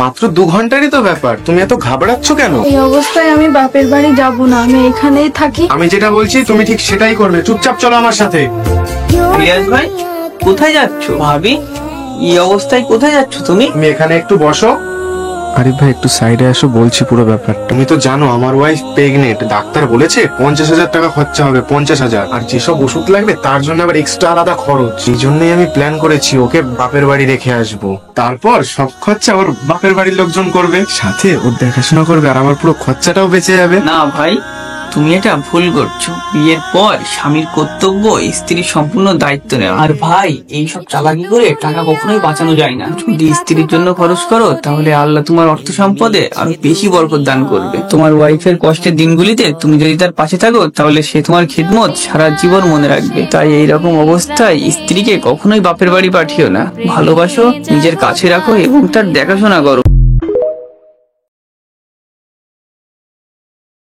মাত্র 2 ঘন্টারই তো ব্যাপার, তুমি এত ঘাবড়াচ্ছ কেন? এই অবস্থায় আমি বাপের বাড়ি যাব না, আমি এখানেই থাকি। আমি যেটা বলছি তুমি ঠিক সেটাই করবে, চুপচাপ চলো আমার সাথে। ইলিয়াস ভাই, কোথায় যাচ্ছ? ভাবি, এই অবস্থায় কোথায় যাচ্ছ তুমি? তুমি এখানে একটু বসো। আরিফ ভাই একটু সাইডে আসো, বলছি পুরো ব্যাপারটা। তুমি তো জানো আমার ওয়াইফ প্রেগনেন্ট, ডাক্তার বলেছে 50,000 টাকা খরচা হবে, 50,000। আর যেসব ওষুধ লাগবে তার জন্য আবার এক্সট্রা আলাদা খরচ। এই জন্যই আমি প্ল্যান করেছি ওকে বাপের বাড়ি রেখে আসবো, তারপর সব খরচা ওর বাপের বাড়ির লোকজন করবে, সাথে ওর দেখাশোনা করবে, আর আমার পুরো খরচাটাও বেঁচে যাবে। না ভাই, তুমি এটা ভুল করছো। বিয়ের পর স্বামীর কর্তব্য স্ত্রীর সম্পূর্ণ দায়িত্ব নেওয়া। আর ভাই, এইসব চালাকি করে টাকা কখনোই বাঁচানো যায় না। যদি স্ত্রীর জন্য খরচ করো তাহলে আল্লাহ তোমার অর্থ সম্পদে আরো বেশি বরকত দান করবে। তোমার ওয়াইফের কষ্টের দিনগুলিতে তুমি যদি তার পাশে থাকো তাহলে সে তোমার খিদমত সারা জীবন মনে রাখবে। তাই এইরকম অবস্থায় স্ত্রীকে কখনোই বাপের বাড়ি পাঠিও না। ভালোবাসো, নিজের কাছে রাখো এবং তার দেখাশোনা করো।